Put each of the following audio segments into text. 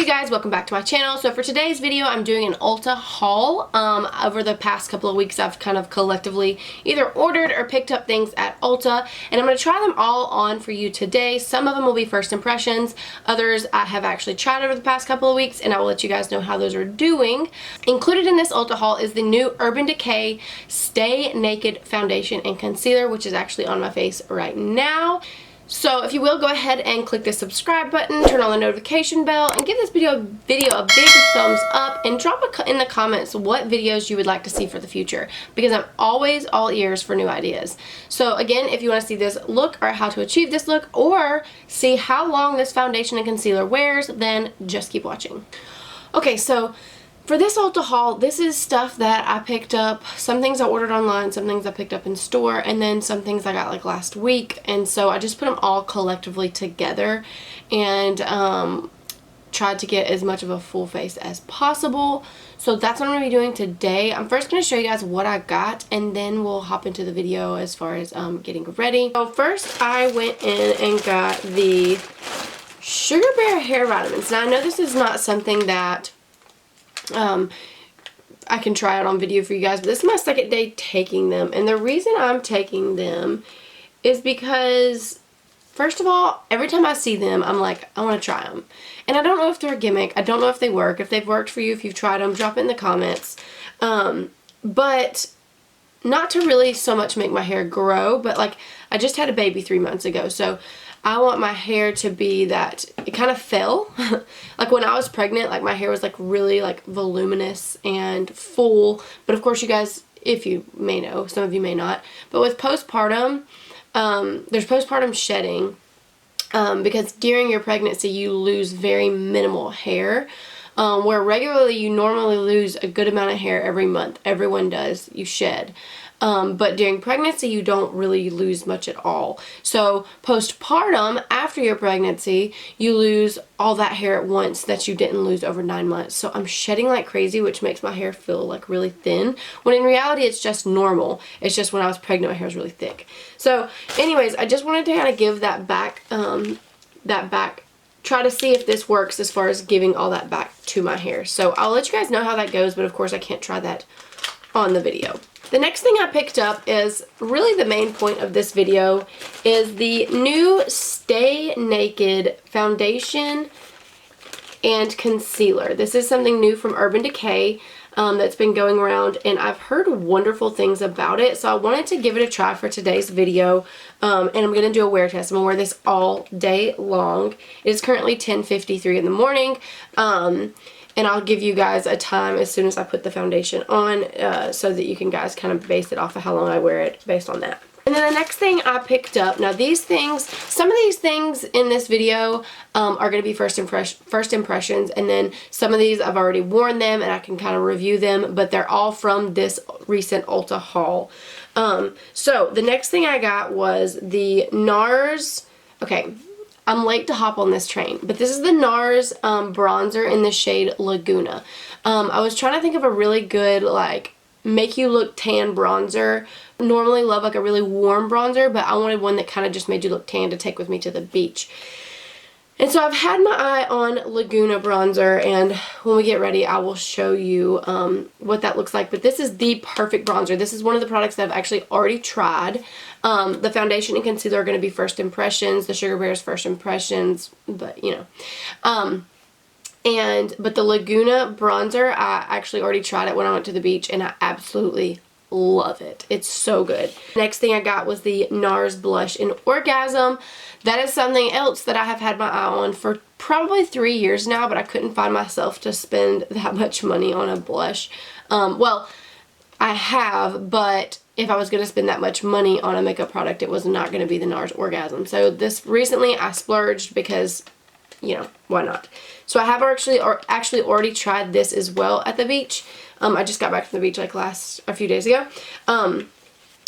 Hey you guys, welcome back to my channel. So for today's video, I'm doing an Ulta haul. Over the past couple of weeks, I've kind of collectively either ordered or picked up things at Ulta, and I'm going to try them all on for you today. Some of them will be first impressions, others I have actually tried over the past couple of weeks, and I will let you guys know how those are doing. Included in this Ulta haul is the new Urban Decay Stay Naked Foundation and Concealer, which is actually on my face right now. So if you will, go ahead and click the subscribe button, turn on the notification bell, and give this video a big thumbs up, and drop in the comments what videos you would like to see for the future, because I'm always all ears for new ideas. So again, if you want to see this look or how to achieve this look or see how long this foundation and concealer wears, then just keep watching. Okay, so for this Ulta haul, this is stuff that I picked up. Some things I ordered online, some things I picked up in store, and then some things I got like last week. And so I just put them all collectively together and tried to get as much of a full face as possible. So that's what I'm going to be doing today. I'm first going to show you guys what I got, and then we'll hop into the video as far as getting ready. So first I went in and got the Sugar Bear Hair Vitamins. Now I know this is not something that I can try out on video for you guys, but this is my second day taking them, and the reason I'm taking them is because, first of all, every time I see them, I'm like, I want to try them, and I don't know if they're a gimmick, I don't know if they work. If they've worked for you, if you've tried them, drop it in the comments, but not to really so much make my hair grow, but like, I just had a baby 3 months ago, so I want my hair to be that it kind of fell. Like when I was pregnant, like my hair was like really like voluminous and full. But of course you guys, if you may know, some of you may not, but with postpartum, there's postpartum shedding, because during your pregnancy you lose very minimal hair. Where regularly you normally lose a good amount of hair every month. Everyone does. You shed. But during pregnancy you don't really lose much at all. So postpartum, after your pregnancy, you lose all that hair at once that you didn't lose over 9 months. So I'm shedding like crazy, which makes my hair feel like really thin, when in reality it's just normal. It's just when I was pregnant my hair was really thick. So anyways, I just wanted to kind of give that back, try to see if this works as far as giving all that back to my hair. So I'll let you guys know how that goes, but of course I can't try that on the video. The next thing I picked up is really the main point of this video, is the new Stay Naked Foundation and Concealer. This is something new from Urban Decay that's been going around, and I've heard wonderful things about it, so I wanted to give it a try for today's video. And I'm going to do a wear test. I'm going to wear this all day long. It is currently 10:53 in the morning. And I'll give you guys a time as soon as I put the foundation on, so that you can guys kind of base it off of how long I wear it based on that. And then the next thing I picked up, now these things, some of these things in this video are going to be first impressions, and then some of these I've already worn them and I can kind of review them, but they're all from this recent Ulta haul. So the next thing I got was the NARS, okay, I'm late to hop on this train, but this is the NARS bronzer in the shade Laguna. I was trying to think of a really good, like, make you look tan bronzer. Normally love like a really warm bronzer, but I wanted one that kind of just made you look tan to take with me to the beach. And so I've had my eye on Laguna bronzer, and when we get ready I will show you what that looks like. But this is the perfect bronzer. This is one of the products that I've actually already tried. The foundation and concealer are going to be first impressions. The Sugar Bear is first impressions, but you know. But the Laguna bronzer, I actually already tried it when I went to the beach, and I absolutely love it. It's so good. Next thing I got was the NARS blush in Orgasm. That is something else that I have had my eye on for probably 3 years now, but I couldn't find myself to spend that much money on a blush. Well, I have, but if I was going to spend that much money on a makeup product, it was not going to be the NARS Orgasm. So this recently I splurged because, you know, why not? So I have actually already tried this as well at the beach. I just got back from the beach like a few days ago.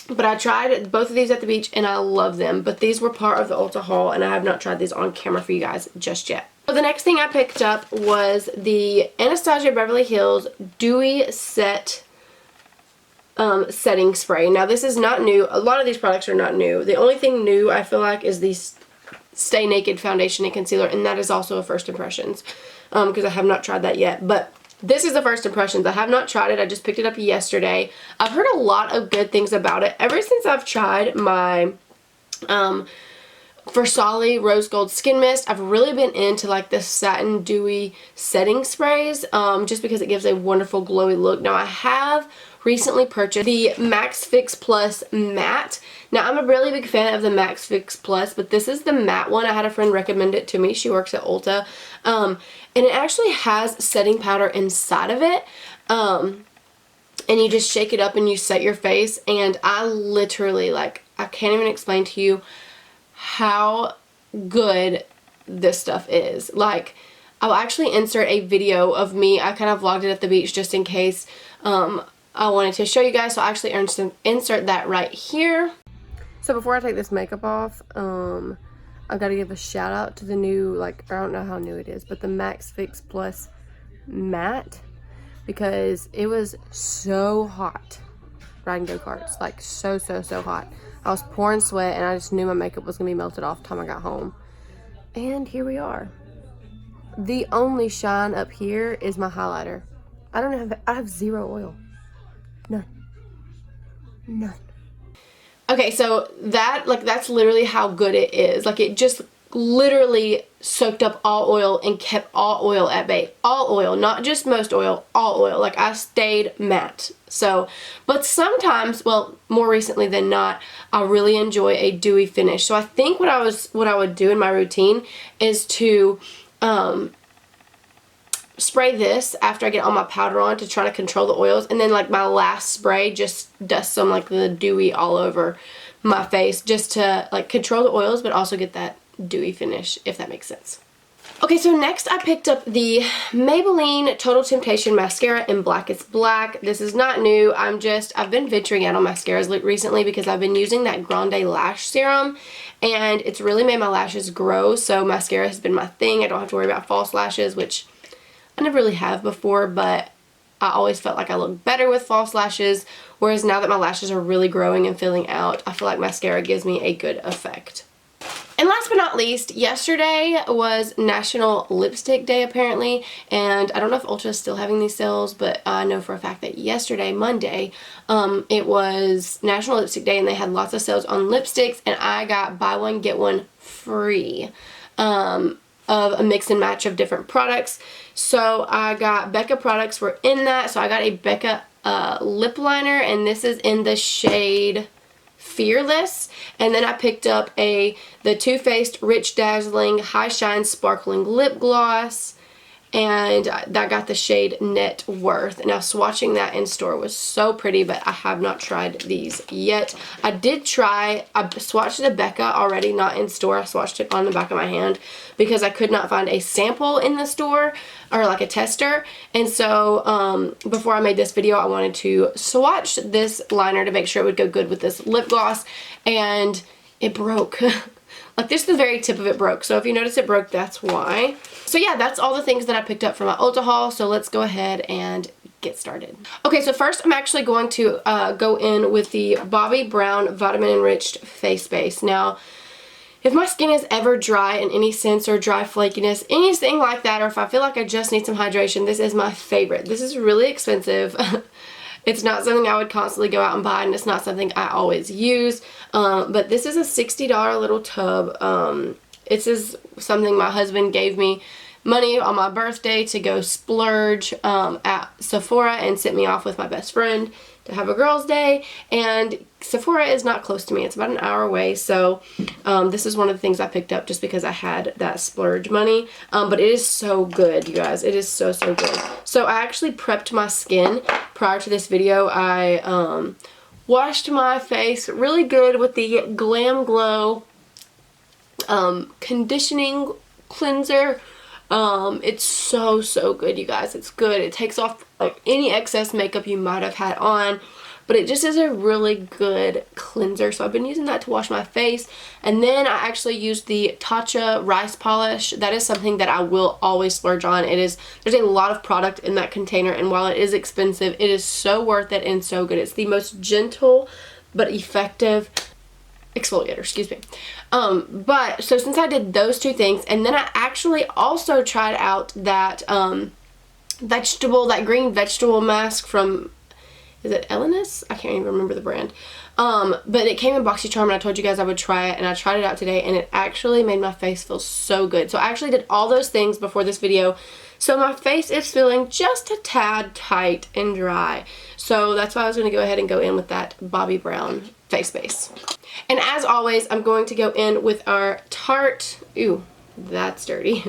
But I tried both of these at the beach and I love them. But these were part of the Ulta haul, and I have not tried these on camera for you guys just yet. So the next thing I picked up was the Anastasia Beverly Hills Dewy Set setting spray. Now this is not new. A lot of these products are not new. The only thing new I feel like is these Stay Naked foundation and concealer, and that is also a first impressions. because I have not tried that yet. But this is the first impressions. I have not tried it. I just picked it up yesterday. I've heard a lot of good things about it ever since I've tried my Versali Rose Gold Skin Mist. I've really been into like the Satin Dewy setting sprays, just because it gives a wonderful glowy look. Now I have recently purchased the Max Fix Plus Matte. Now I'm a really big fan of the Max Fix Plus, but this is the matte one. I had a friend recommend it to me. She works at Ulta, and it actually has setting powder inside of it. And you just shake it up and you set your face, and I literally, like, I can't even explain to you how good this stuff is. Like, I'll actually insert a video of me. I kind of vlogged it at the beach just in case I wanted to show you guys, so I'll actually insert that right here. So before I take this makeup off, I've got to give a shout out to the new, like, I don't know how new it is, but the Max Fix Plus Matte, because it was so hot riding go-karts, like so hot. I was pouring sweat and I just knew my makeup was gonna be melted off the time I got home. And here we are. The only shine up here is my highlighter. I have zero oil. None. Okay, so that's literally how good it is. Like, it just literally soaked up all oil and kept all oil at bay. All oil, not just most oil, all oil. Like, I stayed matte. So, but sometimes, well, more recently than not, I really enjoy a dewy finish. So I think what I would do in my routine is to spray this after I get all my powder on to try to control the oils, and then like my last spray, just dust some like the dewy all over my face just to like control the oils but also get that dewy finish, if that makes sense. Okay, so next I picked up the Maybelline Total Temptation Mascara in Blackest Black. This is not new. I've been venturing out on mascaras recently because I've been using that Grande Lash Serum, and it's really made my lashes grow, so mascara has been my thing. I don't have to worry about false lashes, which I never really have before, but I always felt like I looked better with false lashes, whereas now that my lashes are really growing and filling out, I feel like mascara gives me a good effect. And last but not least, yesterday was National Lipstick Day apparently, and I don't know if Ulta is still having these sales, but I know for a fact that yesterday, Monday, it was National Lipstick Day and they had lots of sales on lipsticks, and I got buy one get one free of a mix and match of different products. So I got Becca products were in that, so I got a Becca lip liner, and this is in the shade Fearless. And then I picked up the Too Faced Rich Dazzling High Shine Sparkling Lip Gloss, and that got the shade Net Worth. Now swatching that in store was so pretty, but I have not tried these yet. I swatched the Becca already, not in store. I swatched it on the back of my hand because I could not find a sample in the store, or like a tester, and so before I made this video I wanted to swatch this liner to make sure it would go good with this lip gloss, and it broke. Like, this is the very tip of it broke, so if you notice it broke, that's why. So yeah, that's all the things that I picked up from my Ulta haul, so let's go ahead and get started. Okay, so first I'm actually going to go in with the Bobbi Brown Vitamin Enriched Face Base. Now, if my skin is ever dry in any sense, or dry flakiness, anything like that, or if I feel like I just need some hydration, this is my favorite. This is really expensive. It's not something I would constantly go out and buy, and it's not something I always use, but this is a $60 little tub. This is something my husband gave me money on my birthday to go splurge at Sephora, and sent me off with my best friend to have a girls' day, and Sephora is not close to me. It's about an hour away, so this is one of the things I picked up just because I had that splurge money, but it is so good, you guys. It is so good. So I actually prepped my skin prior to this video. I washed my face really good with the Glam Glow conditioning cleanser. It's so good, you guys. It's good. It takes off like any excess makeup you might have had on, but it just is a really good cleanser. So I've been using that to wash my face, and then I actually used the Tatcha rice polish. That is something that I will always splurge on. There's a lot of product in that container, and while it is expensive, it is so worth it and so good. It's the most gentle but effective exfoliator, excuse me. But so since I did those two things, and then I actually also tried out that that green vegetable mask from, is it Elenis? I can't even remember the brand. But it came in BoxyCharm, and I told you guys I would try it, and I tried it out today, and it actually made my face feel so good. So I actually did all those things before this video, so my face is feeling just a tad tight and dry. So that's why I was going to go ahead and go in with that Bobbi Brown face base. And as always, I'm going to go in with our Tarte, ooh, that's dirty.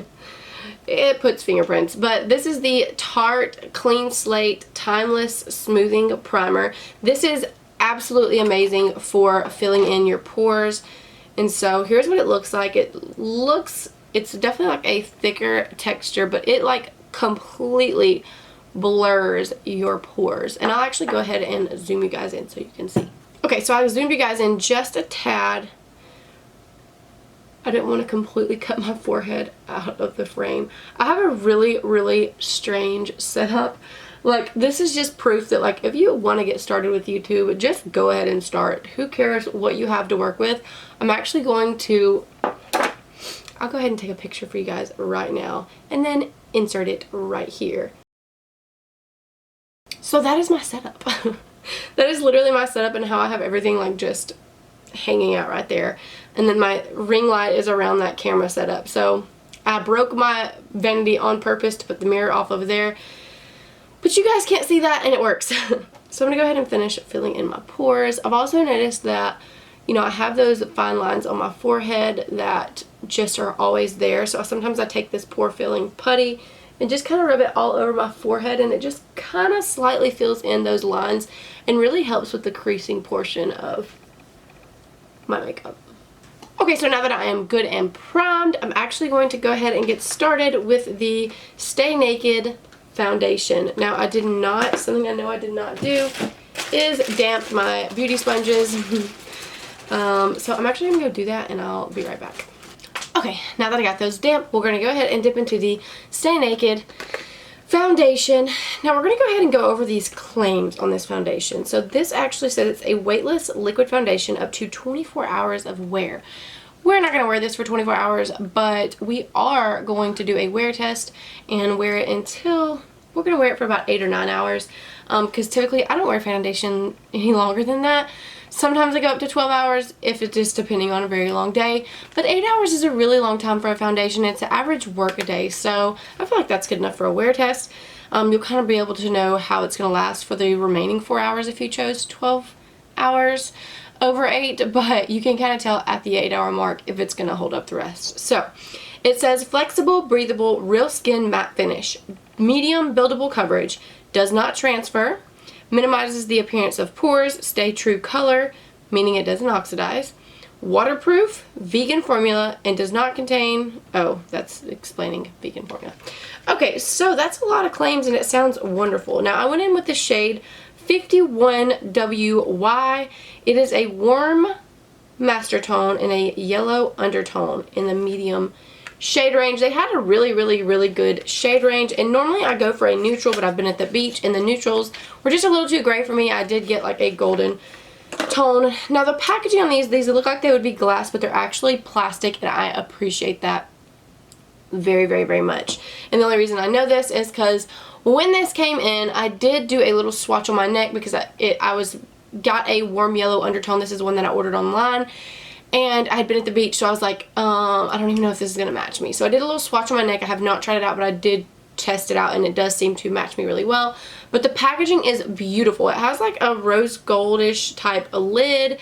It puts fingerprints, but this is the Tarte Clean Slate Timeless Smoothing Primer. This is absolutely amazing for filling in your pores. And so here's what it looks like. It's definitely like a thicker texture, but it like completely blurs your pores. And I'll actually go ahead and zoom you guys in so you can see. Okay, so I zoomed you guys in just a tad. I didn't want to completely cut my forehead out of the frame. I have a really, really strange setup. Like, this is just proof that, like, if you want to get started with YouTube, just go ahead and start. Who cares what you have to work with? I'm actually going to, I'll go ahead and take a picture for you guys right now and then insert it right here. So that is my setup. That is literally my setup and how I have everything, like, just hanging out right there. And then my ring light is around that camera setup. So I broke my Vanity on purpose to put the mirror off over there, but you guys can't see that, and it works. So I'm gonna go ahead and finish filling in my pores. I've also noticed that, you know, I have those fine lines on my forehead that just are always there. So sometimes I take this pore filling putty and just kind of rub it all over my forehead, and it just kind of slightly fills in those lines and really helps with the creasing portion of my makeup. Okay, so now that I am good and primed, I'm actually going to go ahead and get started with the Stay Naked foundation. Now, I did not, something I know I did not do is damp my beauty sponges. So I'm actually going to go do that, and I'll be right back. Okay, now that I got those damp, we're going to go ahead and dip into the Stay Naked foundation. Now we're going to go ahead and go over these claims on this foundation. So this actually says it's a weightless liquid foundation up to 24 hours of wear. We're not going to wear this for 24 hours, but we are going to do a wear test and wear it until, we're going to wear it for about 8 or 9 hours, because typically I don't wear foundation any longer than that. Sometimes I go up to 12 hours if it's just depending on a very long day, but 8 hours is a really long time for a foundation. It's an average work a day, so I feel like that's good enough for a wear test. You'll kind of be able to know how it's going to last for the remaining 4 hours if you chose 12 hours over 8, but you can kind of tell at the 8-hour mark if it's going to hold up the rest. So it says flexible, breathable, real skin matte finish, medium buildable coverage, does not transfer, minimizes the appearance of pores, stay true color, meaning it doesn't oxidize, waterproof, vegan formula, and does not contain, oh, that's explaining vegan formula. Okay, so that's a lot of claims and it sounds wonderful. Now I went in with the shade 51WY. It is a warm master tone and a yellow undertone in the medium shade range. They had a really good shade range, and normally I go for a neutral, but I've been at the beach and the neutrals were just a little too gray for me. I did get like a golden tone. Now the packaging on these look like they would be glass, but they're actually plastic, and I appreciate that very much. And the only reason I know this is because when this came in, I did do a little swatch on my neck because I got a warm yellow undertone. This is one that I ordered online. And I had been at the beach, so I was like, I don't even know if this is going to match me. So I did a little swatch on my neck. I have not tried it out, but I did test it out, and it does seem to match me really well. But the packaging is beautiful. It has like a rose goldish type of lid,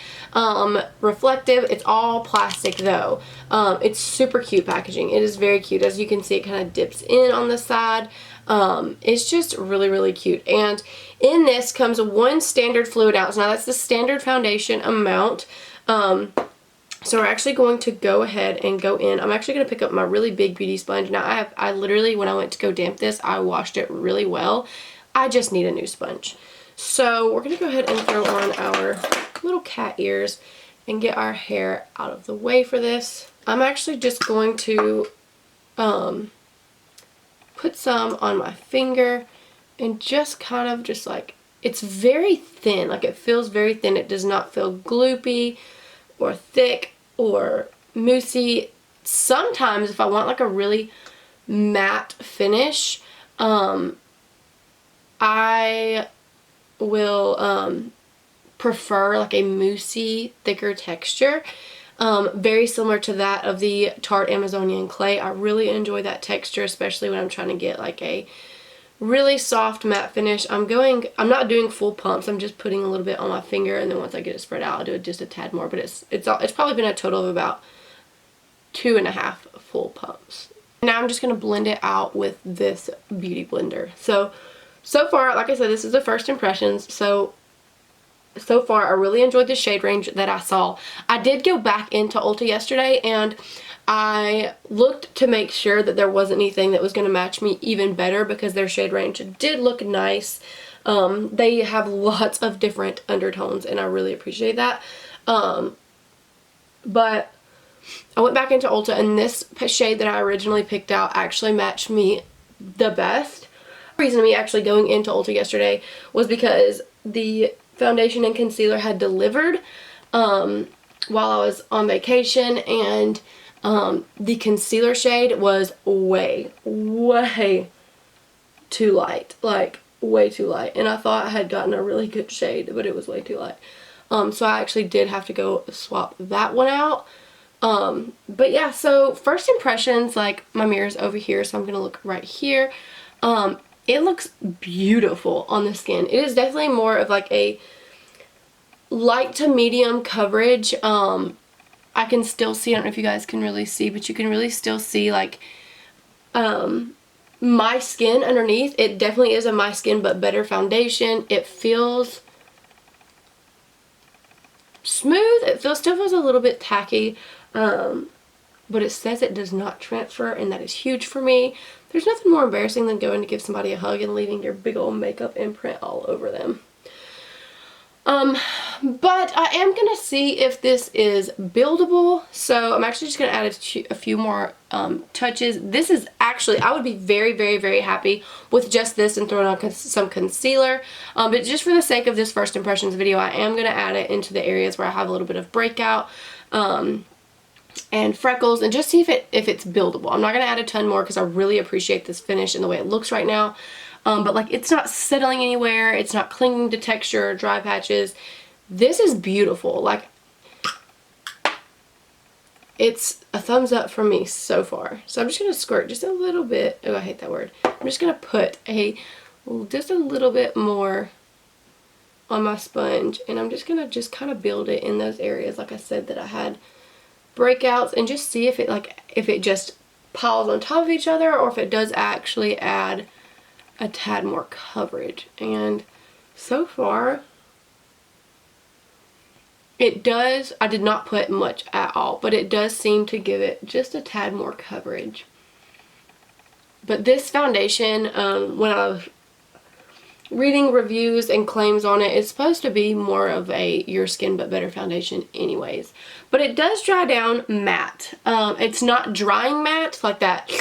reflective. It's all plastic though. It's super cute packaging. It is very cute. As you can see, it kind of dips in on the side. It's just really cute. And in this comes 1 standard fluid ounce. Now that's the standard foundation amount. So we're actually going to go ahead and go in. I'm actually going to pick up my really big beauty sponge. Now I literally, when I went to go damp this, I washed it really well. I just need a new sponge. So we're going to go ahead and throw on our little cat ears and get our hair out of the way for this. I'm actually just going to put some on my finger and just kind of just like, it's very thin. Like, it feels very thin. It does not feel gloopy or thick or moussey. Sometimes if I want like a really matte finish, I will prefer like a moussey, thicker texture. Very similar to that of the Tarte Amazonian Clay. I really enjoy that texture, especially when I'm trying to get like a really soft matte finish. I'm not doing full pumps. I'm just putting a little bit on my finger, and then once I get it spread out, I'll do it just a tad more. But it's probably been a total of about 2.5 full pumps. Now I'm just going to blend it out with this beauty blender. So far, like I said, this is the first impressions. So far, I really enjoyed the shade range that I saw. I did go back into Ulta yesterday, and I looked to make sure that there wasn't anything that was going to match me even better, because their shade range did look nice. They have lots of different undertones, and I really appreciate that. But I went back into Ulta, and this shade that I originally picked out actually matched me the best. The reason of me actually going into Ulta yesterday was because the foundation and concealer had delivered while I was on vacation, and the concealer shade was way too light, like way too light, and I thought I had gotten a really good shade, but it was way too light. So I actually did have to go swap that one out. But yeah, so first impressions, like my mirror's over here, so I'm gonna look right here. It looks beautiful on the skin. It is definitely more of like a light to medium coverage. I can still see, I don't know if you guys can really see, but you can really still see like my skin underneath. It definitely is a My Skin But Better foundation. It feels smooth. It still feels a little bit tacky, but it says it does not transfer, and that is huge for me. There's nothing more embarrassing than going to give somebody a hug and leaving your big old makeup imprint all over them. But I am going to see if this is buildable, so I'm actually just going to add a few more touches. This is actually, I would be very happy with just this and throwing on some concealer, but just for the sake of this first impressions video, I am going to add it into the areas where I have a little bit of breakout and freckles, and just see if it's buildable. I'm not going to add a ton more because I really appreciate this finish and the way it looks right now. But like, it's not settling anywhere, it's not clinging to texture or dry patches. This is beautiful. Like, it's a thumbs up from me so far. So I'm just going to squirt just a little bit. Oh, I hate that word. I'm just going to put just a little bit more on my sponge, and I'm just going to kind of build it in those areas, like I said, that I had breakouts, and just see if it just piles on top of each other, or if it does actually add a tad more coverage. And so far it does. I did not put much at all, but it does seem to give it just a tad more coverage. But this foundation, when I was reading reviews and claims on it, it's supposed to be more of a Your Skin But Better foundation anyways. But it does dry down matte. It's not drying matte like that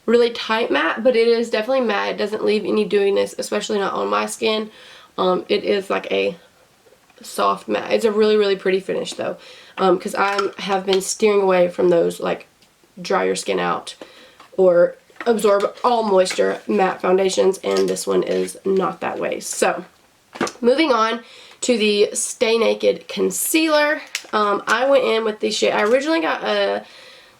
really tight matte, but it is definitely matte. It doesn't leave any dewiness, especially not on my skin. It is like a soft matte. It's a really pretty finish though, because I have been steering away from those like dry your skin out or absorb all moisture matte foundations, and this one is not that way. So moving on to the Stay Naked concealer, I went in with the shade. I originally got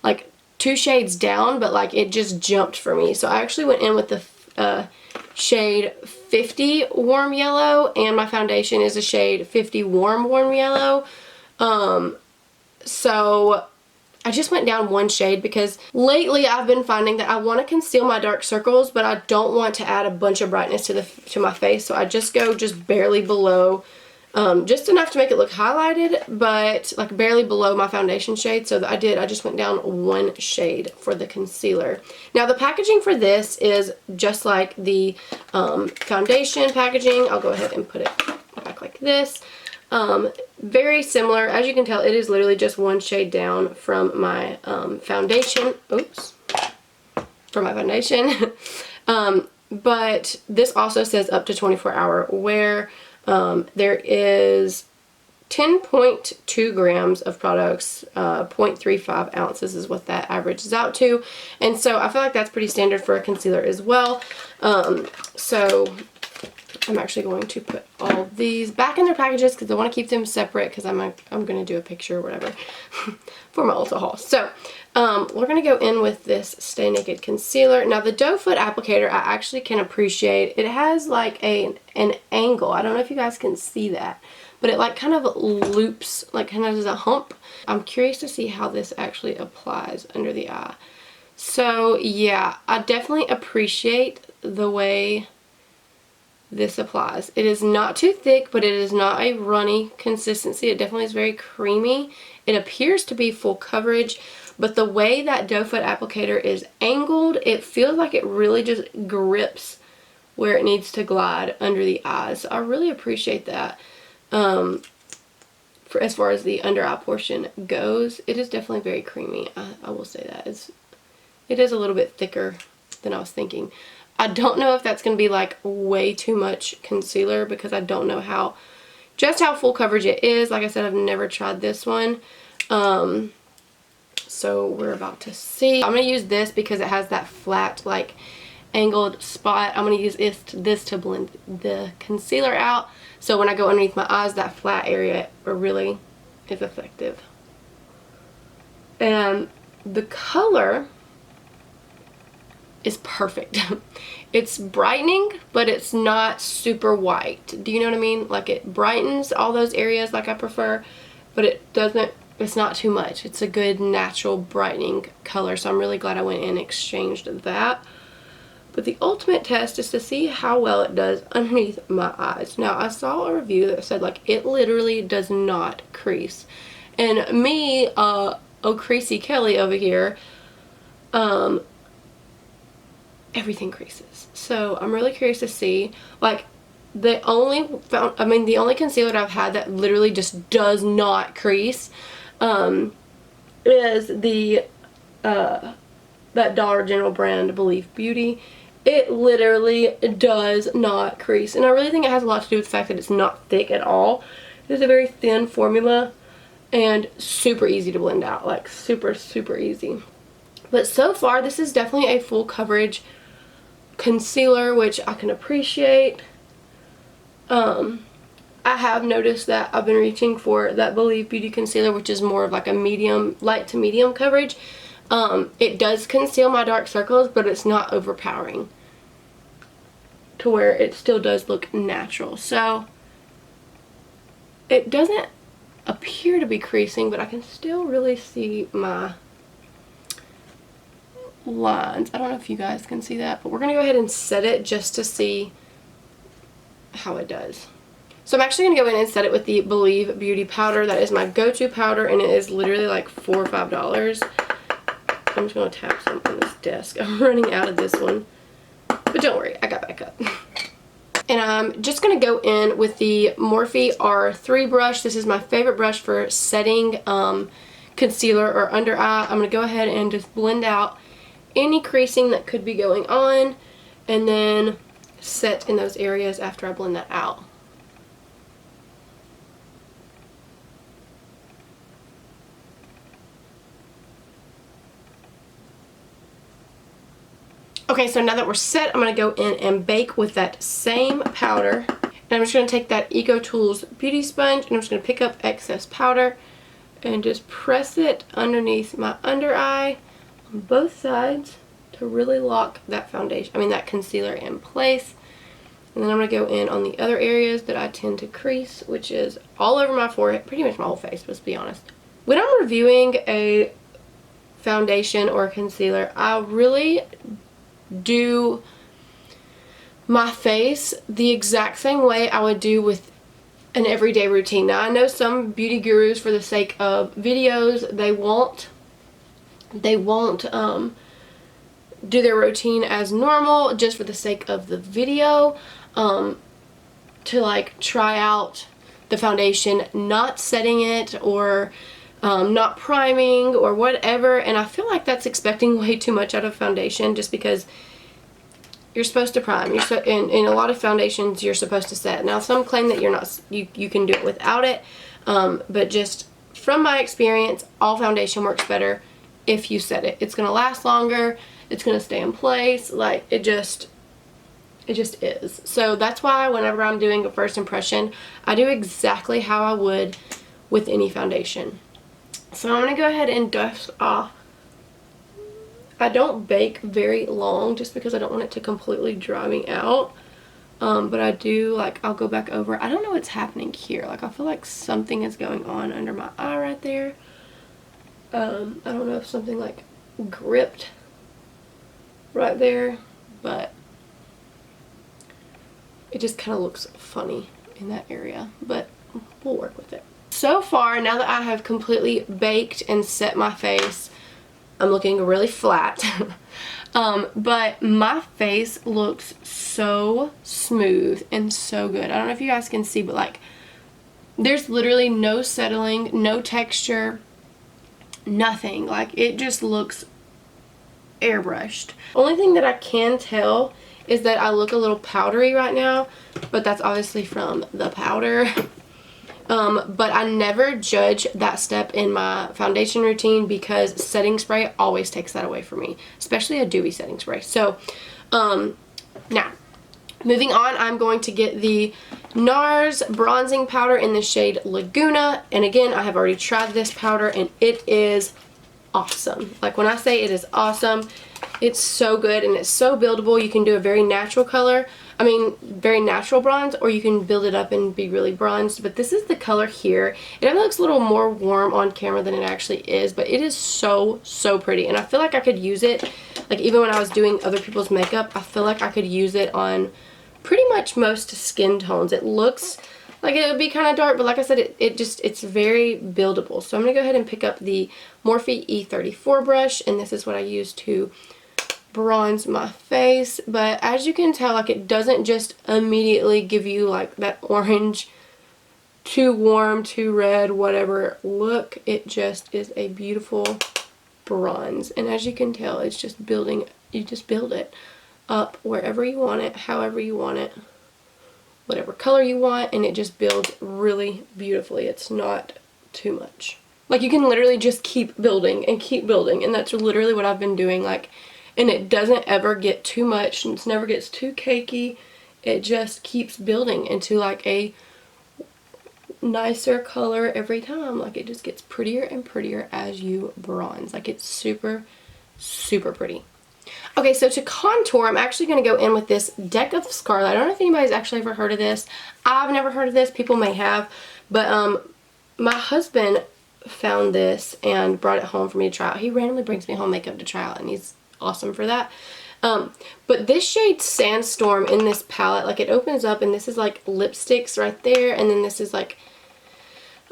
like 2 shades down, but like it just jumped for me, so I actually went in with the shade 50 Warm Yellow, and my foundation is a shade 50 Warm Yellow. So I just went down 1 shade because lately I've been finding that I want to conceal my dark circles, but I don't want to add a bunch of brightness to my face, so I just go just barely below, just enough to make it look highlighted, but like barely below my foundation shade. So I just went down 1 shade for the concealer. Now the packaging for this is just like the foundation packaging. I'll go ahead and put it back like this. Very similar. As you can tell, it is literally just 1 shade down from my foundation. Oops. From my foundation. But this also says up to 24-hour wear. There is 10.2 grams of products, 0.35 ounces is what that averages out to. And so I feel like that's pretty standard for a concealer as well. So I'm actually going to put all these back in their packages because I want to keep them separate because I'm going to do a picture or whatever for my Ulta haul. So we're going to go in with this Stay Naked concealer. Now the doe foot applicator I actually can appreciate. It has like an angle. I don't know if you guys can see that, but it like kind of loops, like kind of does a hump. I'm curious to see how this actually applies under the eye. So yeah, I definitely appreciate the way this applies. It is not too thick, but it is not a runny consistency. It definitely is very creamy. It appears to be full coverage, but the way that doe foot applicator is angled, it feels like it really just grips where it needs to glide under the eyes. So I really appreciate that. For as far as the under eye portion goes, it is definitely very creamy. I will say that. It is a little bit thicker than I was thinking. I don't know if that's going to be like way too much concealer because I don't know just how full coverage it is. Like I said, I've never tried this one. So we're about to see. I'm going to use this because it has that flat like angled spot. I'm going to use this to blend the concealer out. So when I go underneath my eyes, that flat area really is effective. And the color is perfect. It's brightening, but it's not super white. Do you know what I mean? Like it brightens all those areas like I prefer, but it's not too much. It's a good natural brightening color. So I'm really glad I went and exchanged that. But the ultimate test is to see how well it does underneath my eyes. Now I saw a review that said like it literally does not crease. And me, oh Creasy Kelly over here, everything creases. So I'm really curious to see, like the only concealer that I've had that literally just does not crease is the that Dollar General brand Believe Beauty. It literally does not crease, and I really think it has a lot to do with the fact that it's not thick at all. It's a very thin formula and super easy to blend out, like super easy. But so far this is definitely a full coverage concealer, which I can appreciate. I have noticed that I've been reaching for that Believe Beauty concealer, which is more of like a medium, light to medium coverage. It does conceal my dark circles, but it's not overpowering to where it still does look natural. So it doesn't appear to be creasing, but I can still really see my lines. I don't know if you guys can see that, but we're going to go ahead and set it just to see how it does. So I'm actually going to go in and set it with the Believe Beauty powder. That is my go-to powder, and it is literally like $4 or $5. I'm just going to tap some on this desk. I'm running out of this one, but don't worry, I got back up. And I'm just going to go in with the Morphe R3 brush. This is my favorite brush for setting concealer or under eye. I'm going to go ahead and just blend out any creasing that could be going on, and then set in those areas after I blend that out. Okay, so now that we're set, I'm going to go in and bake with that same powder. And I'm just going to take that Eco Tools Beauty Sponge, and I'm just going to pick up excess powder and just press it underneath my under eye on both sides to really lock that that concealer in place. And then I'm going to go in on the other areas that I tend to crease, which is all over my forehead, pretty much my whole face, let's be honest. When I'm reviewing a foundation or a concealer, I really do my face the exact same way I would do with an everyday routine. Now I know some beauty gurus, for the sake of videos, they won't do their routine as normal just for the sake of the video, to like try out the foundation not setting it or not priming or whatever, and I feel like that's expecting way too much out of foundation, just because you're supposed to prime. In a lot of foundations you're supposed to set. Now some claim that you're not, you can do it without it, But just from my experience, all foundation works better if you set it. It's going to last longer. It's going to stay in place. Like, it just is. So that's why whenever I'm doing a first impression, I do exactly how I would with any foundation. So I'm going to go ahead and dust off. I don't bake very long just because I don't want it to completely dry me out. But I do, like, I'll go back over. I don't know what's happening here. Like, I feel like something is going on under my eye right there. I don't know if something, like, gripped right there, but it just kind of looks funny in that area, but we'll work with it. So far, now that I have completely baked and set my face, I'm looking really flat. But my face looks so smooth and so good. I don't know if you guys can see, but like, there's literally no settling, no texture, nothing. Like, it just looks airbrushed. Only thing that I can tell is that I look a little powdery right now, but that's obviously from the powder. But I never judge that step in my foundation routine because setting spray always takes that away from me, especially a dewy setting spray. So, now, moving on, I'm going to get the NARS bronzing powder in the shade Laguna. And again, I have already tried this powder and it is awesome. Like, when I say it is awesome, it's so good and it's so buildable. You can do a very natural color. I mean, very natural bronze, or you can build it up and be really bronzed. But this is the color here. It looks a little more warm on camera than it actually is, but it is so, so pretty. And I feel like I could use it, like, even when I was doing other people's makeup, I feel like I could use it on pretty much most skin tones. It looks like it would be kind of dark, but like I said, it's very buildable. So I'm going to go ahead and pick up the Morphe E34 brush, and this is what I use to bronze my face. But as you can tell, like, it doesn't just immediately give you like that orange, too warm, too red, whatever look. It just is a beautiful bronze, and as you can tell, it's just building. You just build it up wherever you want it, however you want it, whatever color you want, and it just builds really beautifully. It's not too much. Like, you can literally just keep building and keep building, and that's literally what I've been doing. Like, and it doesn't ever get too much, and it never gets too cakey. It just keeps building into like a nicer color every time. Like, it just gets prettier and prettier as you bronze. Like, it's super, super pretty. Okay, so to contour, I'm actually going to go in with this Deck of Scarlet. I don't know if anybody's actually ever heard of this. I've never heard of this. People may have. But my husband found this and brought it home for me to try out. He randomly brings me home makeup to try out, and he's awesome for that. But this shade Sandstorm in this palette, like, it opens up and this is like lipsticks right there, and then this is like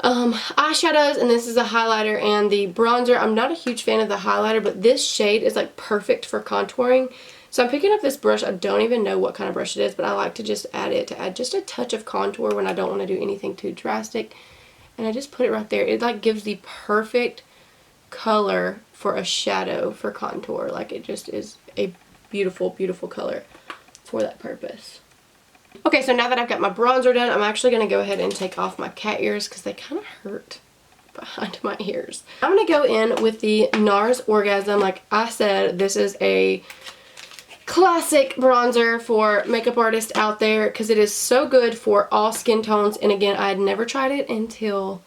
eyeshadows, and this is a highlighter and the bronzer. I'm not a huge fan of the highlighter, but this shade is like perfect for contouring. So I'm picking up this brush. I don't even know what kind of brush it is, but I like to just add it to add just a touch of contour when I don't want to do anything too drastic. And I just put it right there. It like gives the perfect color for a shadow for contour. Like, it just is a beautiful, beautiful color for that purpose. Okay, so now that I've got my bronzer done, I'm actually going to go ahead and take off my cat ears because they kind of hurt behind my ears. I'm going to go in with the NARS Orgasm. Like I said, this is a classic bronzer for makeup artists out there because it is so good for all skin tones. And again, I had never tried it until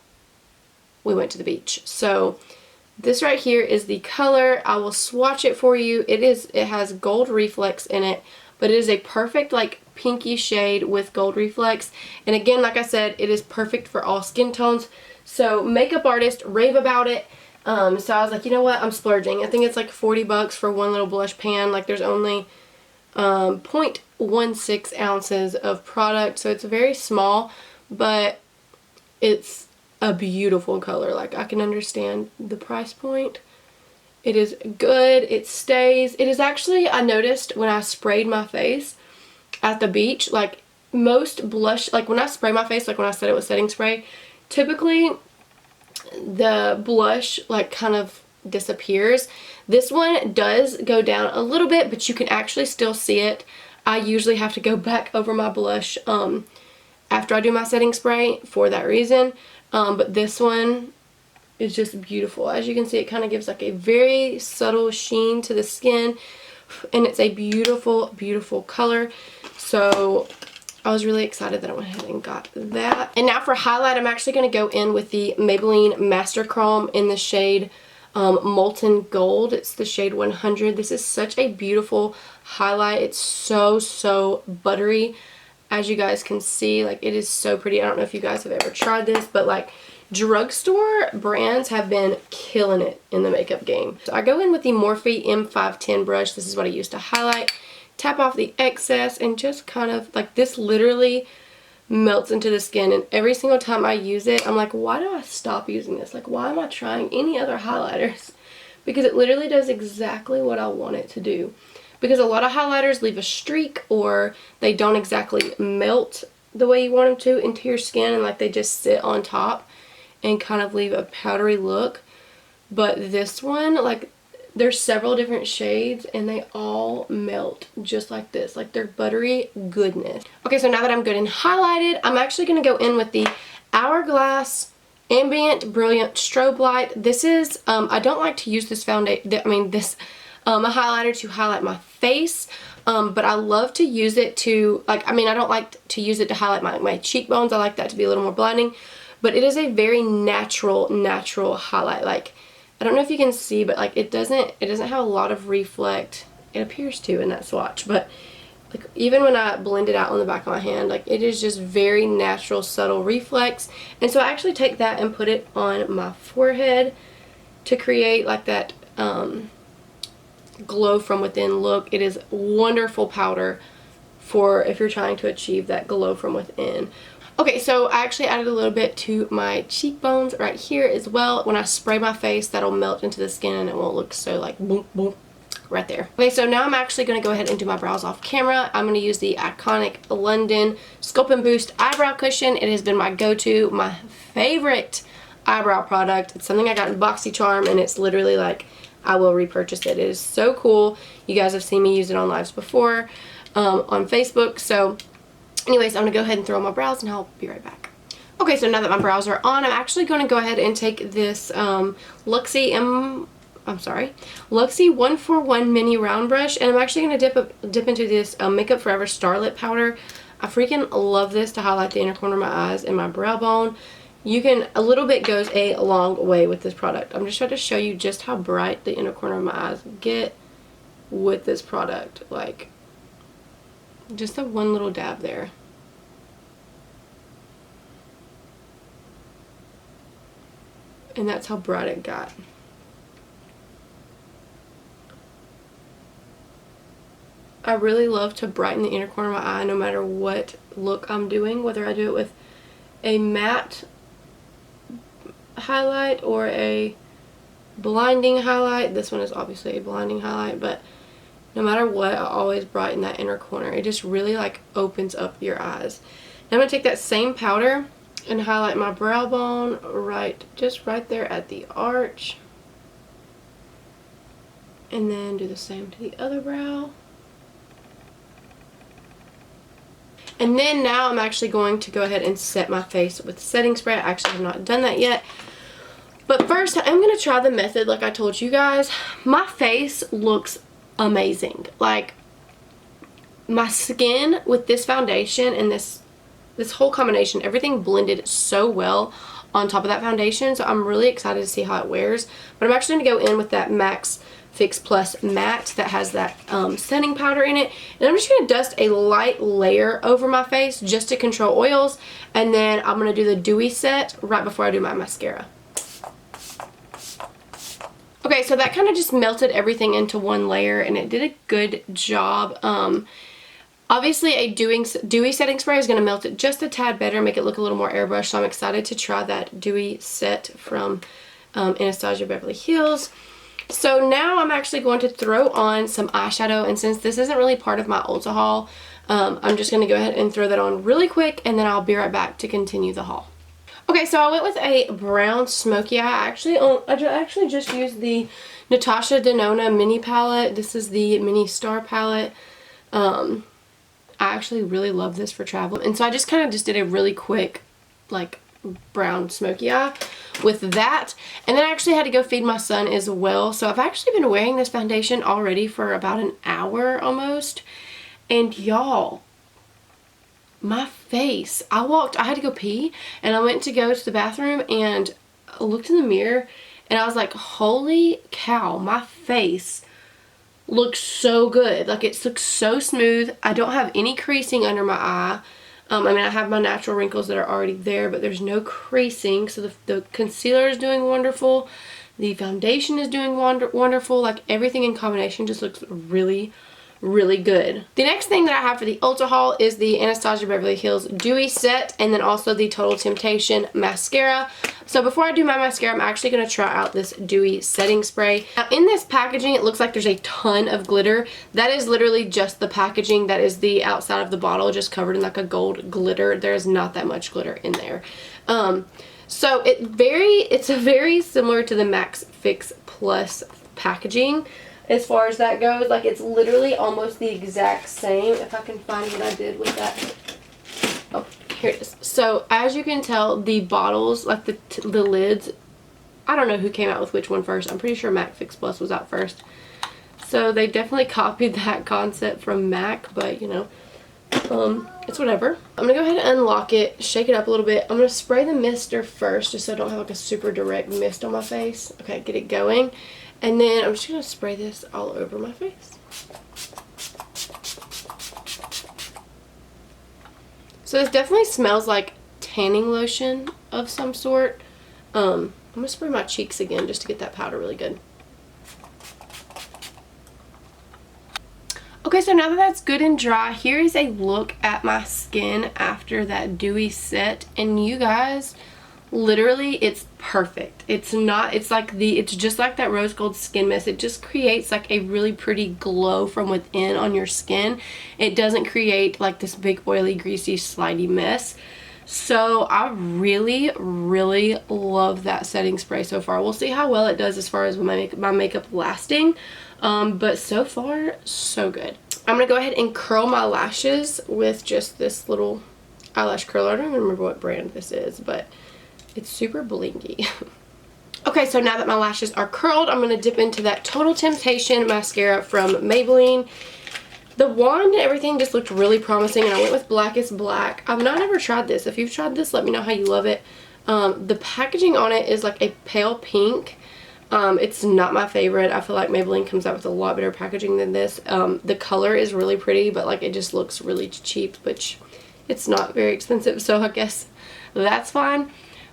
we went to the beach. So this right here is the color. I will swatch it for you. It has gold reflex in it, but it is a perfect like pinky shade with gold reflex. And again, like I said, it is perfect for all skin tones. So makeup artists rave about it. So I was like, you know what, I'm splurging. I think it's like 40 bucks for one little blush pan. Like, there's only 0.16 ounces of product, so it's very small, but it's a beautiful color. Like, I can understand the price point. It is good. It stays. It is actually, I noticed when I sprayed my face at the beach, like most blush, like when I spray my face, like when I said it was setting spray, typically the blush like kind of disappears. This one does go down a little bit, but you can actually still see it. I usually have to go back over my blush after I do my setting spray for that reason. But this one is just beautiful. As you can see, it kind of gives like a very subtle sheen to the skin, and it's a beautiful, beautiful color. So I was really excited that I went ahead and got that. And now for highlight, I'm actually going to go in with the Maybelline Master Chrome in the shade Molten Gold. It's the shade 100. This is such a beautiful highlight. It's so buttery, as you guys can see. Like, it is so pretty. I don't know if you guys have ever tried this, but like, drugstore brands have been killing it in the makeup game. So I go in with the Morphe M510 brush. This is what I use to highlight. Tap off the excess and just kind of like, this literally melts into the skin, and every single time I use it I'm like, why do I stop using this? Like, why am I trying any other highlighters? Because it literally does exactly what I want it to do. Because a lot of highlighters leave a streak, or they don't exactly melt the way you want them to into your skin, and like they just sit on top and kind of leave a powdery look. But this one, like, there's several different shades and they all melt just like this. Like, they're buttery goodness. Okay, so now that I'm good and highlighted, I'm actually going to go in with the Hourglass Ambient Brilliant Strobe Light. This is, I don't like to use this foundation, a highlighter to highlight my face. But I love to use it to, like, I don't like to use it to highlight my cheekbones. I like that to be a little more blinding. But it is a very natural highlight. Like, I don't know if you can see, but like, it doesn't have a lot of reflect. It appears to in that swatch, but like, even when I blend it out on the back of my hand, like, it is just very natural, subtle reflex. And so I actually take that and put it on my forehead to create like that glow from within look. It is wonderful powder for if you're trying to achieve that glow from within. Okay, so I actually added a little bit to my cheekbones right here as well. When I spray my face, that'll melt into the skin and it won't look so like boom, boom, right there. Okay, so now I'm actually going to go ahead and do my brows off camera. I'm going to use the iconic London Sculpt and Boost Eyebrow Cushion. It has been my go-to, my favorite eyebrow product. It's something I got in BoxyCharm, and it's literally like, I will repurchase it. It is so cool. You guys have seen me use it on lives before on Facebook. So anyways, I'm going to go ahead and throw on my brows and I'll be right back. Okay, so now that my brows are on, I'm actually going to go ahead and take this Luxie 141 mini round brush, and I'm actually going to dip into this Makeup Forever Starlit powder. I freaking love this to highlight the inner corner of my eyes and my brow bone. A little bit goes a long way with this product. I'm just trying to show you just how bright the inner corner of my eyes get with this product. Like, just the one little dab there. And that's how bright it got. I really love to brighten the inner corner of my eye no matter what look I'm doing, whether I do it with a matte highlight or a blinding highlight. This one is obviously a blinding highlight, but no matter what, I always brighten that inner corner. It just really like opens up your eyes. Now I'm going to take that same powder and highlight my brow bone just right there at the arch. And then do the same to the other brow. And then now I'm actually going to go ahead and set my face with setting spray. I actually have not done that yet. But first, I'm going to try the method like I told you guys. My face looks amazing. Like, my skin with this foundation and this whole combination, everything blended so well on top of that foundation. So I'm really excited to see how it wears. But I'm actually going to go in with that MAC Fix Plus Matte that has that setting powder in it. And I'm just going to dust a light layer over my face just to control oils. And then I'm going to do the dewy set right before I do my mascara. Okay, so that kind of just melted everything into one layer, and it did a good job. Obviously, a dewy setting spray is going to melt it just a tad better, make it look a little more airbrushed. So I'm excited to try that dewy set from Anastasia Beverly Hills. So now I'm actually going to throw on some eyeshadow, and since this isn't really part of my Ulta haul, I'm just going to go ahead and throw that on really quick, and then I'll be right back to continue the haul. Okay, so I went with a brown smoky eye. I actually just used the Natasha Denona mini palette. This is the Mini Star palette. I actually really love this for travel. And so I just kind of did a really quick, like, brown smoky eye with that. And then I actually had to go feed my son as well. So I've actually been wearing this foundation already for about an hour almost. And y'all, my face, I had to go pee, and I went to go to the bathroom and I looked in the mirror and I was like, holy cow, my face looks so good. Like, it looks so smooth. I don't have any creasing under my eye. I mean, I have my natural wrinkles that are already there, but there's no creasing. So the concealer is doing wonderful. The foundation is doing wonderful. Like, everything in combination just looks really, really good. The next thing that I have for the Ulta haul is the Anastasia Beverly Hills Dewy set, and then also the Total Temptation mascara. So before I do my mascara, I'm actually going to try out this Dewy setting spray. Now, in this packaging, it looks like there's a ton of glitter. That is literally just the packaging. That is the outside of the bottle, just covered in like a gold glitter. There's not that much glitter in there. So it's a very similar to the Max Fix Plus packaging. As far as that goes, like, it's literally almost the exact same. If I can find what I did with that. Oh, here it is. So as you can tell, the bottles, like the lids, I don't know who came out with which one first. I'm pretty sure Mac Fix Plus was out first. So they definitely copied that concept from Mac, but you know, it's whatever. I'm gonna go ahead and unlock it, shake it up a little bit. I'm gonna spray the mister first, just so I don't have like a super direct mist on my face. Okay, get it going. And then I'm just going to spray this all over my face. So this definitely smells like tanning lotion of some sort. I'm going to spray my cheeks again just to get that powder really good. Okay, so now that that's good and dry, here is a look at my skin after that dewy set. And you guys, literally, it's perfect. It's just like that rose gold skin mist. It just creates like a really pretty glow from within on your skin. It doesn't create like this big oily, greasy, slidey mess. So I really, really love that setting spray so far. We'll see how well it does as far as my makeup lasting. But so far, so good. I'm going to go ahead and curl my lashes with just this little eyelash curler. I don't even remember what brand this is, but it's super blingy. Okay, so now that my lashes are curled, I'm going to dip into that Total Temptation mascara from Maybelline. The wand and everything just looked really promising, and I went with Blackest Black. I've not ever tried this. If you've tried this, let me know how you love it. The packaging on it is like a pale pink. It's not my favorite. I feel like Maybelline comes out with a lot better packaging than this. The color is really pretty, but like it just looks really cheap, which it's not very expensive, so I guess that's fine.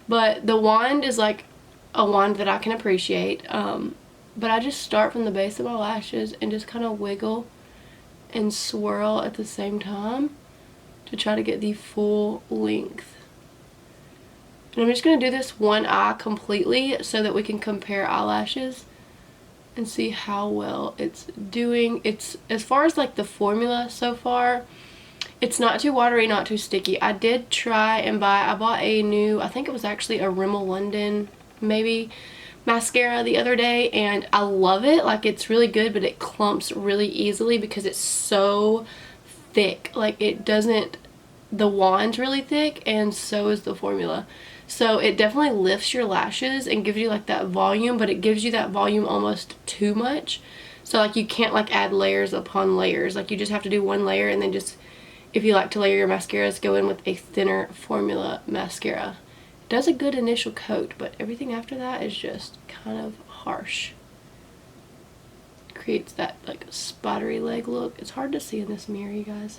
But the wand is like a wand that I can appreciate. But I just start from the base of my lashes and just kind of wiggle and swirl at the same time to try to get the full length. And I'm just going to do this one eye completely so that we can compare eyelashes and see how well it's doing. It's, as far as like the formula so far, it's not too watery, not too sticky. I did try and I bought a new, I think it was actually a Rimmel London maybe, mascara the other day, and I love it. Like, it's really good, but it clumps really easily because it's so thick. Like, it doesn't, the wand's really thick, and so is the formula. So it definitely lifts your lashes and gives you like that volume, but it gives you that volume almost too much. So like, you can't like add layers upon layers. Like, you just have to do one layer, and then just, if you like to layer your mascaras, go in with a thinner formula mascara. It does a good initial coat, but everything after that is just kind of harsh. Creates that like spottery leg look. It's hard to see in this mirror, you guys.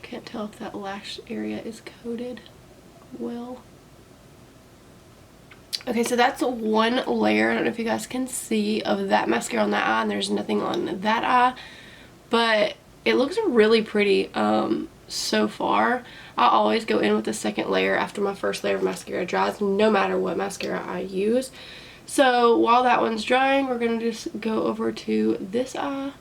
Can't tell if that lash area is coated well. Okay, so that's one layer. I don't know if you guys can see, of that mascara on that eye, and there's nothing on that eye, but it looks really pretty so far. I always go in with the second layer after my first layer of mascara dries, no matter what mascara I use. So while that one's drying, we're going to just go over to this eye.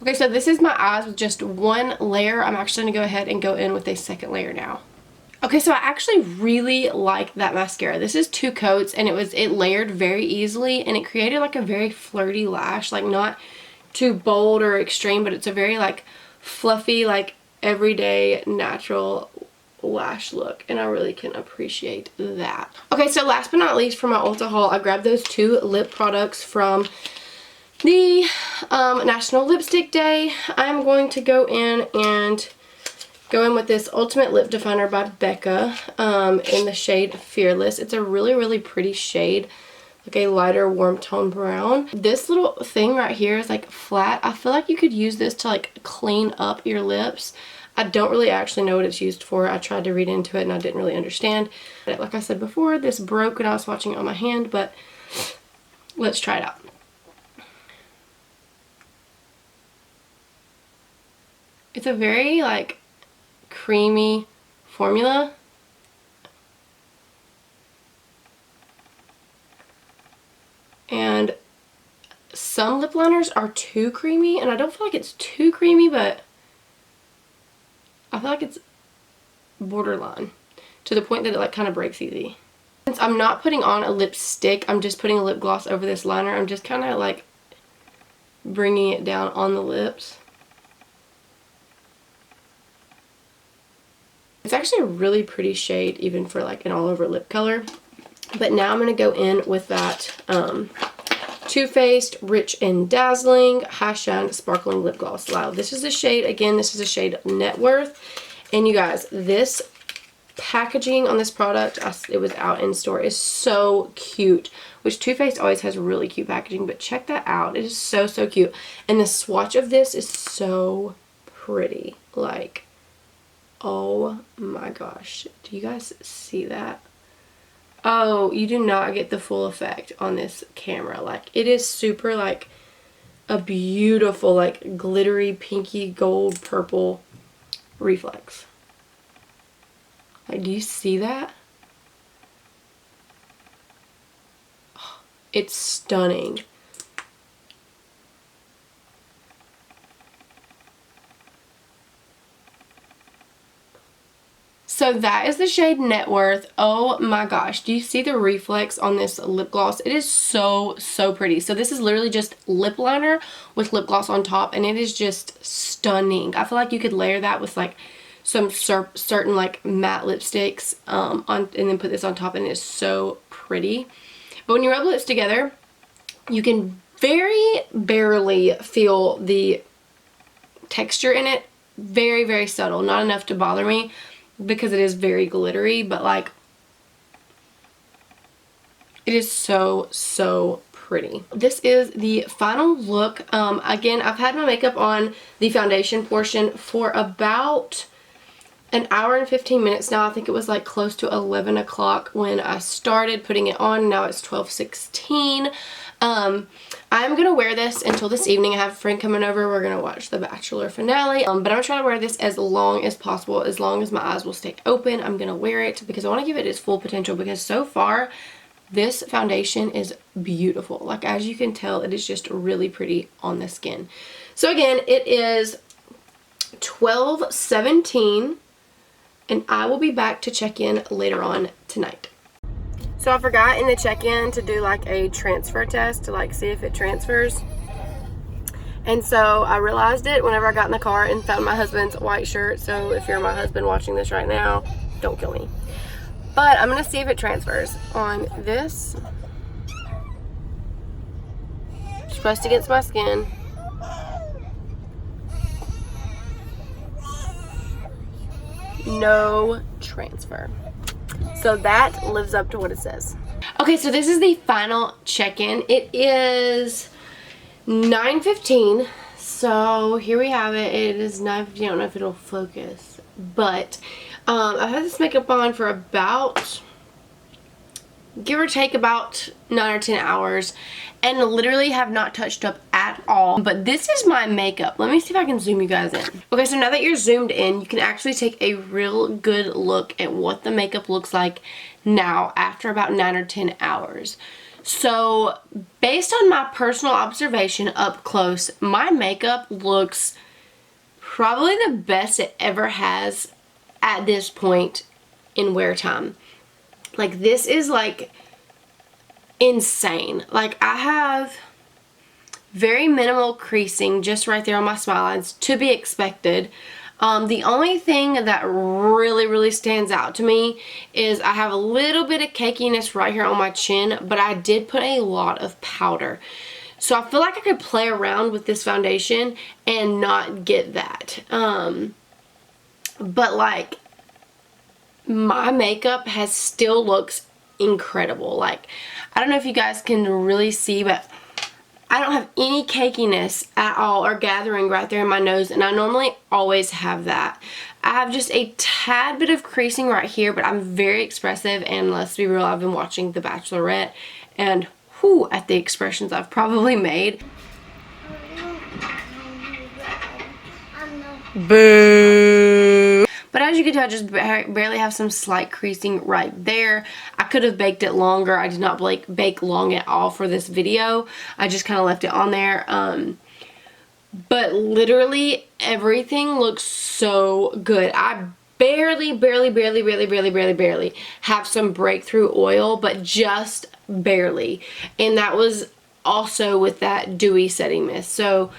Okay, so this is my eyes with just one layer. I'm actually going to go ahead and go in with a second layer now. Okay, so I actually really like that mascara. This is 2 coats, and it layered very easily, and it created like a very flirty lash, like not too bold or extreme, but it's a very like fluffy, like everyday natural lash look, and I really can appreciate that. Okay, so last but not least, for my Ulta haul, I grabbed those 2 lip products from the National Lipstick Day. I'm going to go in with this Ultimate Lip Definer by Becca in the shade Fearless. It's a really, really pretty shade, like a lighter warm tone brown. This little thing right here is like flat. I feel like you could use this to like clean up your lips. I don't really actually know what it's used for. I tried to read into it and I didn't really understand. Like I said before, this broke when I was swatching it on my hand, but let's try it out. It's a very like creamy formula. And some lip liners are too creamy, and I don't feel like it's too creamy, but I feel like it's borderline to the point that it like kind of breaks easy. Since I'm not putting on a lipstick, I'm just putting a lip gloss over this liner. I'm just kind of like bringing it down on the lips. It's actually a really pretty shade even for like an all over lip color. But now I'm going to go in with that Too Faced Rich and Dazzling High Shine Sparkling Lip Gloss. Wow, this is a shade, again, this is a shade Net Worth. And you guys, this packaging on this product, it was out in store, is so cute. Which Too Faced always has really cute packaging, but check that out. It is so, so cute. And the swatch of this is so pretty. Like, oh my gosh. Do you guys see that? Oh, you do not get the full effect on this camera. Like, it is super, like, a beautiful, like, glittery, pinky, gold, purple reflex. Like, do you see that? Oh, it's stunning. So that is the shade Net Worth. Oh my gosh. Do you see the reflex on this lip gloss? It is so, so pretty. So this is literally just lip liner with lip gloss on top, and it is just stunning. I feel like you could layer that with like some certain like matte lipsticks and then put this on top, and it is so pretty. But when you rub lips together, you can very barely feel the texture in it. Very, very subtle. Not enough to bother me, because it is very glittery, but like it is so, so pretty. This is the final look. Again, I've had my makeup on the foundation portion for about an hour and 15 minutes now. I think it was like close to 11 o'clock when I started putting it on. Now it's 12:16. I'm gonna wear this until this evening. I have a friend coming over. We're gonna watch the Bachelor finale. But I'm gonna try to wear this as long as possible, as long as my eyes will stay open. I'm gonna wear it because I want to give it its full potential, because so far this foundation is beautiful. Like, as you can tell, it is just really pretty on the skin. So again, it is 12:17, and I will be back to check in later on tonight. So I forgot in the check-in to do like a transfer test to like see if it transfers. And so I realized it whenever I got in the car and found my husband's white shirt. So if you're my husband watching this right now, don't kill me. But I'm going to see if it transfers on this. It's pressed against my skin. No transfer. So that lives up to what it says. Okay, so this is the final check-in. It is 9:15. So here we have it. It is 9:15. I don't know if it'll focus, but I've had this makeup on for about, give or take, about 9 or 10 hours, and literally have not touched up at all. But this is my makeup. Let me see if I can zoom you guys in. Okay, so now that you're zoomed in, you can actually take a real good look at what the makeup looks like now after about 9 or 10 hours. So based on my personal observation up close, my makeup looks probably the best it ever has at this point in wear time. Like, this is like insane. Like, I have very minimal creasing just right there on my smile lines, to be expected. The only thing that really stands out to me is I have a little bit of cakiness right here on my chin, but I did put a lot of powder. So I feel like I could play around with this foundation and not get that. But like, my makeup still looks incredible. Like, I don't know if you guys can really see, but I don't have any cakiness at all or gathering right there in my nose, and I normally always have that. I have just a tad bit of creasing right here, but I'm very expressive, and let's be real, I've been watching The Bachelorette, and whew, at the expressions I've probably made. Boo! But as you can tell, I just barely have some slight creasing right there. I could have baked it longer. I did not bake long at all for this video. I just kind of left it on there. But literally everything looks so good. I barely have some breakthrough oil, but just barely. And that was also with that dewy setting mist. So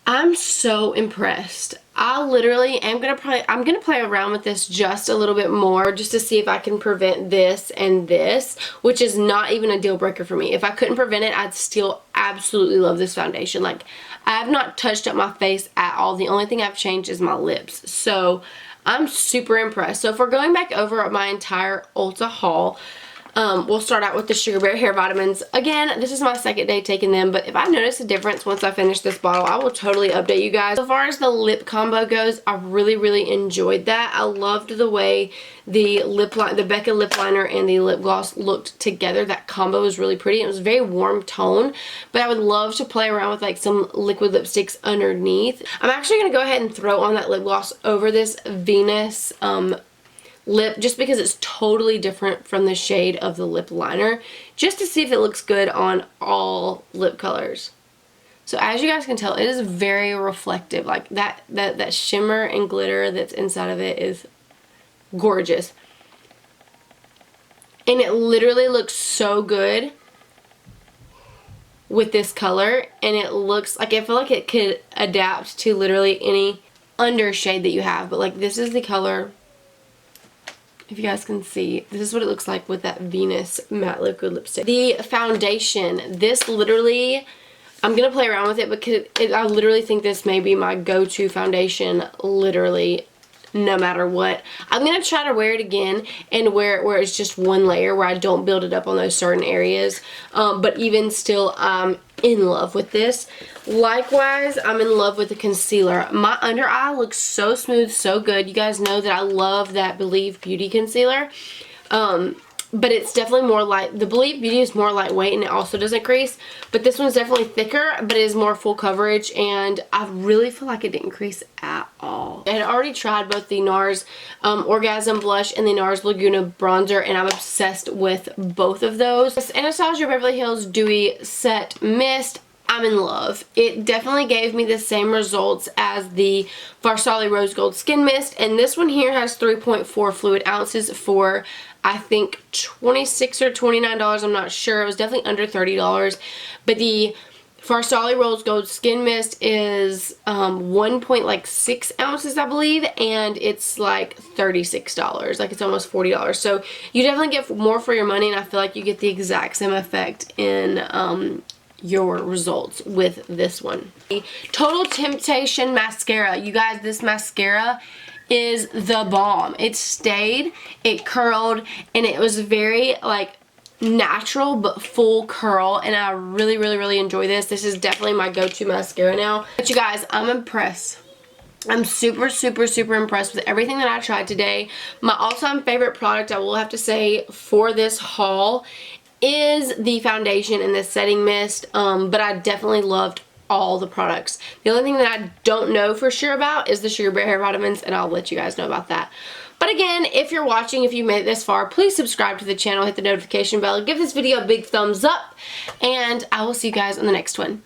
I'm so impressed. I literally am I'm gonna play around with this just a little bit more just to see if I can prevent this and this, which is not even a deal breaker for me. If I couldn't prevent it, I'd still absolutely love this foundation. Like, I have not touched up my face at all. The only thing I've changed is my lips. So I'm super impressed. So if we're going back over my entire Ulta haul, we'll start out with the Sugar Bear hair vitamins. Again, this is my second day taking them, but if I notice a difference once I finish this bottle, I will totally update you guys. So far as the lip combo goes, I really enjoyed that. I loved the way the Becca lip liner and the lip gloss looked together. That combo was really pretty. It was a very warm tone, but I would love to play around with like some liquid lipsticks underneath. I'm actually going to go ahead and throw on that lip gloss over this Venus lip just because it's totally different from the shade of the lip liner, just to see if it looks good on all lip colors. So as you guys can tell, it is very reflective. Like that shimmer and glitter that's inside of it is gorgeous. And it literally looks so good with this color, and it looks like, I feel like it could adapt to literally any undershade that you have. But like, this is the color. If you guys can see, this is what it looks like with that Venus matte liquid lipstick. The foundation, this literally, I'm going to play around with it because I literally think this may be my go-to foundation, literally, no matter what. I'm going to try to wear it again and wear it where it's just one layer, where I don't build it up on those certain areas. But even still, I'm in love with this. Likewise, I'm in love with the concealer. My under eye looks so smooth, so good. You guys know that I love that Believe Beauty concealer. But it's definitely more light. The Believe Beauty is more lightweight and it also doesn't crease. But this one's definitely thicker, but it is more full coverage. And I really feel like it didn't crease at all. I had already tried both the NARS Orgasm blush and the NARS Laguna bronzer, and I'm obsessed with both of those. This Anastasia Beverly Hills Dewy Set Mist, I'm in love. It definitely gave me the same results as the Farsali Rose Gold Skin Mist, and this one here has 3.4 fluid ounces for, I think, $26 or $29. I'm not sure. It was definitely under $30. But the Farsali Rose Gold Skin Mist is 1.6 ounces, I believe, and it's like $36. Like, it's almost $40. So you definitely get more for your money, and I feel like you get the exact same effect in your results with this one. Total Temptation mascara. You guys, this mascara is the bomb. It stayed, it curled, and it was very like natural but full curl, and I really enjoy this. This is definitely my go-to mascara now. But you guys, I'm impressed. I'm super impressed with everything that I tried today. My all-time favorite product, I will have to say, for this haul is the foundation and the setting mist, but I definitely loved all the products. The only thing that I don't know for sure about is the Sugar Bear hair vitamins, and I'll let you guys know about that. But again, if you're watching, if you made it this far, please subscribe to the channel, hit the notification bell, give this video a big thumbs up, and I will see you guys on the next one.